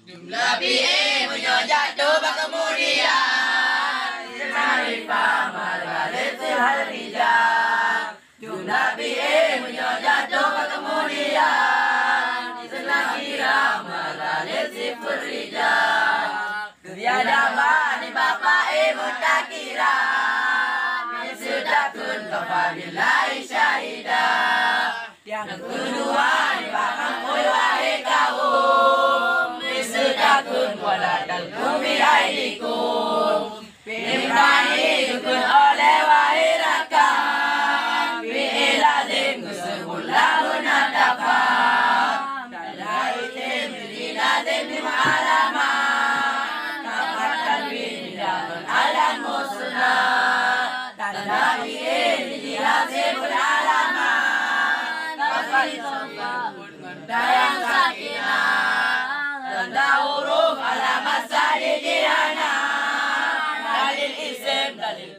Jumlah PA jatuh kemudian Ma'rifah margaret al-rijal. Jumlah PA jatuh kemudian Nakira margaret al-rijal. Tiada bani bapak mutakira sudah kun kefabilahi syahidah. Yang kedua bahkan koi wahai kaum misudakun waladal kumi aidikum bimrani kun oleh wahai rakan bi'ilazim kusubullahun adafan dalaitim bilazim dima'alaman kapatan binidabun alam musnah dalaitim bilazim alaman dayang sakinah tanda huruf alamat sadijihana dalil isim dalil